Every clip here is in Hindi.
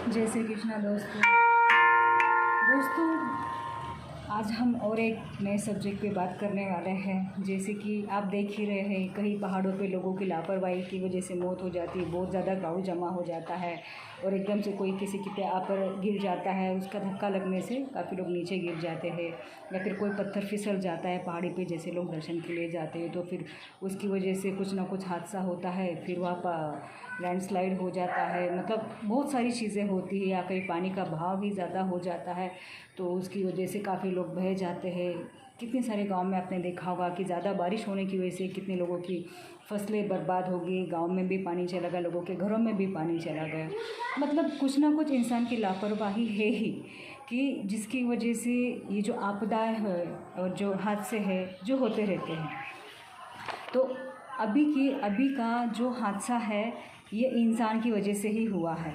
जय श्री कृष्णा दोस्तों। आज हम और एक नए सब्जेक्ट पे बात करने वाले हैं। जैसे कि आप देख ही रहे हैं, कई पहाड़ों पे लोगों की लापरवाही की वजह से मौत हो जाती है। बहुत ज़्यादा क्राउड जमा हो जाता है और एकदम से कोई किसी के पैर पर गिर जाता है, उसका धक्का लगने से काफ़ी लोग नीचे गिर जाते हैं। या फिर कोई पत्थर फिसल जाता है पहाड़ी पे, जैसे लोग दर्शन के लिए जाते हैं, तो फिर उसकी वजह से कुछ ना कुछ हादसा होता है। फिर वहाँ लैंडस्लाइड हो जाता है, मतलब बहुत सारी चीज़ें होती है। या कहीं पानी का बहाव भी ज़्यादा हो जाता है, तो उसकी वजह से काफ़ी लोग बह जाते हैं। कितने सारे गांव में आपने देखा होगा कि ज़्यादा बारिश होने की वजह से कितने लोगों की फसलें बर्बाद हो गई। गाँव में भी पानी चला गया, लोगों के घरों में भी पानी चला गया। मतलब कुछ ना कुछ इंसान की लापरवाही है ही, कि जिसकी वजह से ये जो आपदाएं है और जो हादसे हैं जो होते रहते हैं। तो अभी का जो हादसा है ये इंसान की वजह से ही हुआ है।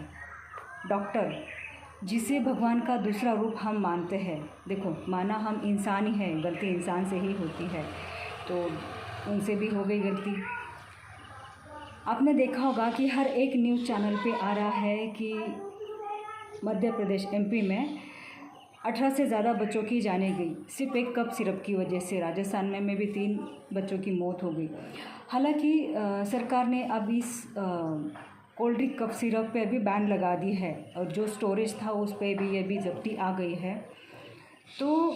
डॉक्टर, जिसे भगवान का दूसरा रूप हम मानते हैं, देखो माना हम इंसान ही हैं, गलती इंसान से ही होती है, तो उनसे भी हो गई गलती। आपने देखा होगा कि हर एक न्यूज़ चैनल पे आ रहा है कि मध्य प्रदेश MP में 18 से ज़्यादा बच्चों की जाने गई सिर्फ एक कप सिरप की वजह से। राजस्थान में भी 3 बच्चों की मौत हो गई। हालांकि सरकार ने अब इस कोल्ड ड्रिंक कप सिरप पे अभी बैन लगा दी है, और जो स्टोरेज था उस पर भी अभी जब्ती आ गई है। तो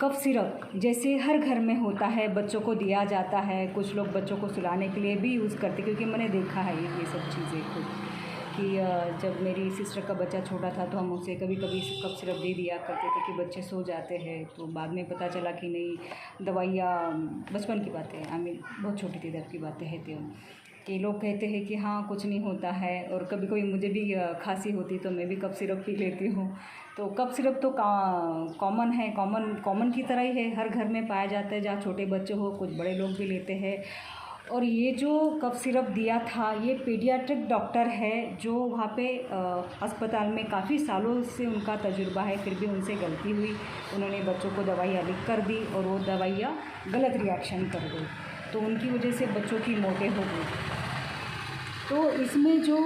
कप सिरप जैसे हर घर में होता है, बच्चों को दिया जाता है। कुछ लोग बच्चों को सुलाने के लिए भी यूज़ करते, क्योंकि मैंने देखा है ये सब चीज़ें खुद, कि जब मेरी सिस्टर का बच्चा छोटा था तो हम उसे कभी कभी कप सिरप दे दिया करते थे कि बच्चे सो जाते हैं। तो बाद में पता चला कि नहीं, दवाइयाँ, बचपन की बातें, बहुत छोटी थी तब की बातें हैं, तो कि लोग कहते हैं कि हाँ कुछ नहीं होता है। और कभी कभी मुझे भी खांसी होती तो मैं भी कप सिरप पी लेती हूँ। तो कप सिरप तो कॉमन है, कॉमन की तरह ही है, हर घर में पाया जाता है। जहाँ छोटे बच्चे हो, कुछ बड़े लोग भी लेते हैं। और ये जो कप सिरप दिया था, ये पीडियाट्रिक डॉक्टर है जो वहाँ पे अस्पताल में काफ़ी सालों से उनका तजुर्बा है, फिर भी उनसे गलती हुई। उन्होंने बच्चों को दवाइयाँ लिख कर दी और वो दवाइयाँ गलत रिएक्शन कर गई, तो उनकी वजह से बच्चों की मौतें हो गई। तो इसमें जो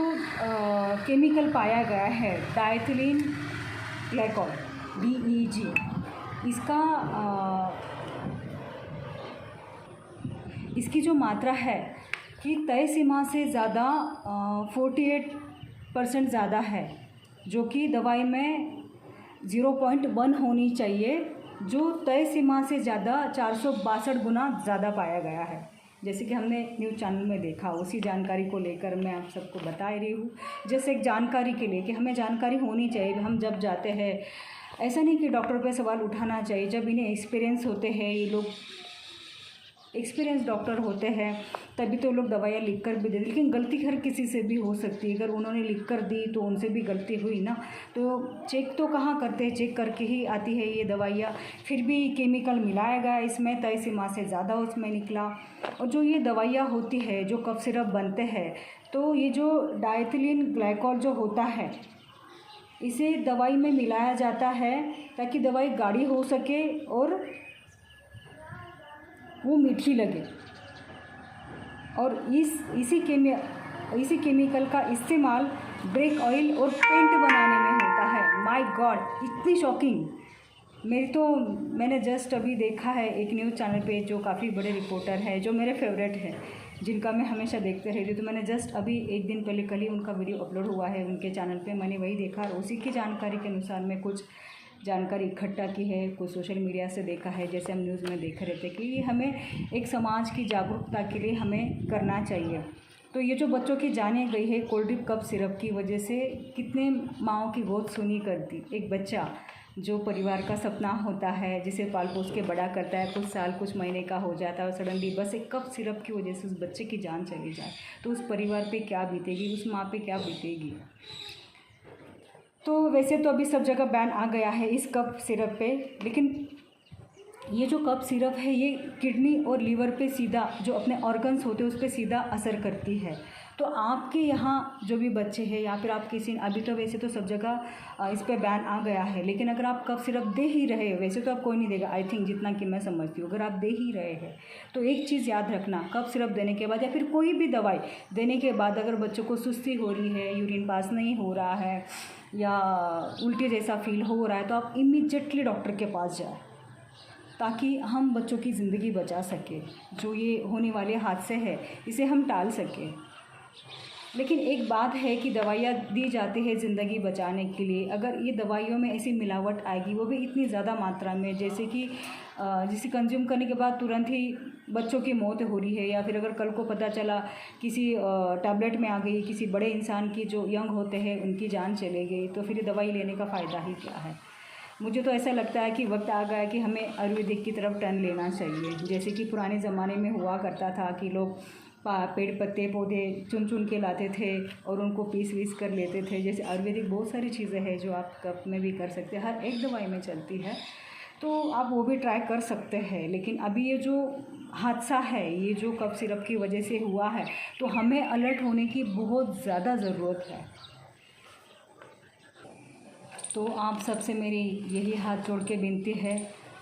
केमिकल पाया गया है, डाइथिलीन ग्लाइकॉल, DEG, इसकी जो मात्रा है कि तय सीमा से ज़्यादा 48% ज़्यादा है, जो कि दवाई में 0.1 होनी चाहिए, जो तय सीमा से ज़्यादा 462 गुना ज़्यादा पाया गया है। जैसे कि हमने न्यूज़ चैनल में देखा, उसी जानकारी को लेकर मैं आप सबको बता रही हूँ। जैसे एक जानकारी के लिए कि हमें जानकारी होनी चाहिए, हम जब जाते हैं, ऐसा नहीं कि डॉक्टर पे सवाल उठाना चाहिए। जब इन्हें एक्सपीरियंस होते हैं, ये लोग एक्सपीरियंस डॉक्टर होते हैं, तभी तो लोग दवाइयाँ लिख कर भी देते। लेकिन गलती हर किसी से भी हो सकती है, अगर उन्होंने लिख कर दी तो उनसे भी गलती हुई ना। तो चेक तो कहाँ करते हैं, चेक करके ही आती है ये दवाइयाँ। फिर भी केमिकल मिलाया गया इसमें, तय सीमा से ज़्यादा उसमें निकला। और जो ये दवाइयाँ होती है, जो कफ सिरप बनते हैं, तो ये जो डाइथिलीन ग्लाइकॉल जो होता है, इसे दवाई में मिलाया जाता है ताकि दवाई गाढ़ी हो सके और वो मीठी लगे। और इसी केमिकल का इस्तेमाल ब्रेक ऑयल और पेंट बनाने में होता है। माय गॉड, इतनी शॉकिंग! मैंने जस्ट अभी देखा है एक न्यूज़ चैनल पे, जो काफ़ी बड़े रिपोर्टर हैं, जो मेरे फेवरेट हैं, जिनका मैं हमेशा देखते रहती हूँ। तो मैंने जस्ट अभी एक दिन पहले, कल ही उनका वीडियो अपलोड हुआ है उनके चैनल पे, मैंने वही देखा। और उसी की जानकारी के अनुसार मैं कुछ जानकारी इकट्ठा की है, कुछ सोशल मीडिया से देखा है। जैसे हम न्यूज़ में देख रहे थे कि ये हमें एक समाज की जागरूकता के लिए हमें करना चाहिए। तो ये जो बच्चों की जाने गई है कोल्ड ड्रिंक कप सिरप की वजह से, कितने माँओं की गोद सुनी करती। एक बच्चा जो परिवार का सपना होता है, जिसे पाल पोस के बड़ा करता है, कुछ साल कुछ महीने का हो जाता है, और सडनली बस एक कप सिरप की वजह से उस बच्चे की जान चली जाए, तो उस परिवार पे क्या बीतेगी, उस माँ पे क्या बीतेगी। तो वैसे तो अभी सब जगह बैन आ गया है इस कप सिरप पे, लेकिन ये जो कप सिरप है ये किडनी और लीवर पे सीधा, जो अपने ऑर्गन्स होते हैं उस पर सीधा असर करती है। तो आपके यहाँ जो भी बच्चे हैं या फिर आप किसी, अभी तो वैसे तो सब जगह इस पे बैन आ गया है, लेकिन अगर आप कफ सिरप दे ही रहे हैं, वैसे तो आप कोई नहीं देगा आई थिंक, जितना कि मैं समझती हूँ, अगर आप दे ही रहे हैं तो एक चीज़ याद रखना, कफ सिरप देने के बाद या फिर कोई भी दवाई देने के बाद अगर बच्चों को सुस्ती हो रही है, यूरिन पास नहीं हो रहा है या उल्टी जैसा फील हो रहा है, तो आप इमीडिएटली डॉक्टर के पास जाए, ताकि हम बच्चों की ज़िंदगी बचा सकें। जो ये होने वाले हादसे हैं इसे हम टाल सकें। लेकिन एक बात है कि दवाइयाँ दी जाती है ज़िंदगी बचाने के लिए, अगर ये दवाइयों में ऐसी मिलावट आएगी, वो भी इतनी ज़्यादा मात्रा में, जैसे कि जिसे कंज्यूम करने के बाद तुरंत ही बच्चों की मौत हो रही है, या फिर अगर कल को पता चला किसी टैबलेट में आ गई, किसी बड़े इंसान की जो यंग होते हैं उनकी जान चले गई, तो फिर दवाई लेने का फ़ायदा ही क्या है। मुझे तो ऐसा लगता है कि वक्त आ गया है कि हमें आयुर्वेदिक की तरफ टर्न लेना चाहिए। जैसे कि पुराने ज़माने में हुआ करता था कि लोग पेड़ पत्ते पौधे चुन चुन के लाते थे और उनको पीस कर लेते थे। जैसे आयुर्वेदिक बहुत सारी चीज़ें हैं जो आप कप में भी कर सकते हैं, हर एक दवाई में चलती है, तो आप वो भी ट्राई कर सकते हैं। लेकिन अभी ये जो हादसा है, ये जो कफ सिरप की वजह से हुआ है, तो हमें अलर्ट होने की बहुत ज़्यादा ज़रूरत है। तो आप सबसे मेरी यही हाथ जोड़ के विनती है,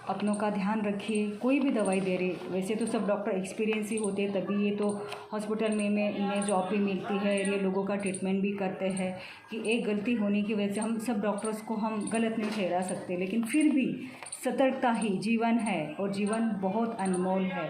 अपनों का ध्यान रखिए। कोई भी दवाई दे रहे, वैसे तो सब डॉक्टर एक्सपीरियंस ही होते हैं, तभी ये तो हॉस्पिटल में इन्हें जॉब भी मिलती है, ये लोगों का ट्रीटमेंट भी करते हैं। कि एक गलती होने की वजह से हम सब डॉक्टर्स को हम गलत नहीं ठहरा सकते, लेकिन फिर भी सतर्कता ही जीवन है और जीवन बहुत अनमोल है।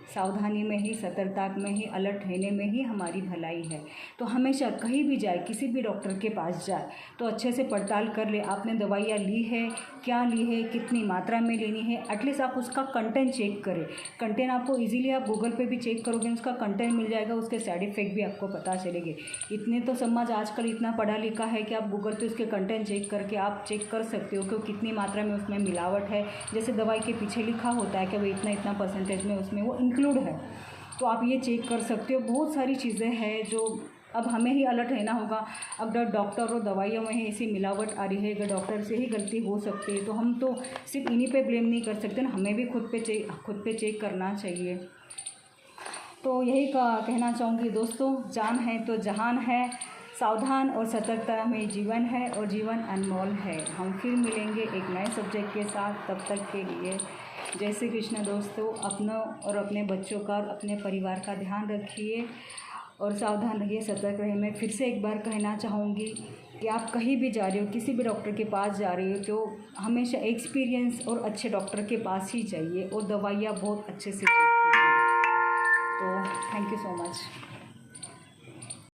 सावधानी में ही, सतर्कता में ही, अलर्ट रहने में ही हमारी भलाई है। तो हमेशा कहीं भी जाए, किसी भी डॉक्टर के पास जाए तो अच्छे से पड़ताल कर ले, आपने दवाइयाँ ली है, क्या ली है, कितनी मात्रा में लेनी है। एटलीस्ट आप उसका कंटेंट चेक करें। कंटेंट आपको इजीली आप गूगल पे भी चेक करोगे, उसका कंटेंट मिल जाएगा, उसके साइड इफ़ेक्ट भी आपको पता चलेंगे। इतने तो समाज आजकल इतना पढ़ा लिखा है कि आप गूगल पे उसके कंटेंट चेक करके आप चेक कर सकते हो कि कितनी मात्रा में उसमें मिलावट है। जैसे दवाई के पीछे लिखा होता है कि भाई इतना परसेंटेज में उसमें वो इंक्लूड है, तो आप ये चेक कर सकते हो। बहुत सारी चीज़ें हैं जो अब हमें ही अलर्ट रहना होगा। अगर डॉक्टर और दवाइयों में ही ऐसी मिलावट आ रही है, अगर डॉक्टर से ही गलती हो सकती है, तो हम तो सिर्फ इन्हीं पे ब्लेम नहीं कर सकते ना, हमें भी खुद पे चेक करना चाहिए। तो यही कहना चाहूँगी दोस्तों, जान है तो जहान है, सावधान और सतर्कता में जीवन है और जीवन अनमोल है। हम फिर मिलेंगे एक नए सब्जेक्ट के साथ, तब तक के लिए जय श्री कृष्ण। दोस्तों, अपनों और अपने बच्चों का और अपने परिवार का ध्यान रखिए और सावधान रहिए, सतर्क रहिए। मैं फिर से एक बार कहना चाहूँगी कि आप कहीं भी जा रहे हो, किसी भी डॉक्टर के पास जा रहे हो, तो हमेशा एक्सपीरियंस और अच्छे डॉक्टर के पास ही जाइए और दवाइयाँ बहुत अच्छे से चेक कीजिए। तो थैंक यू सो मच।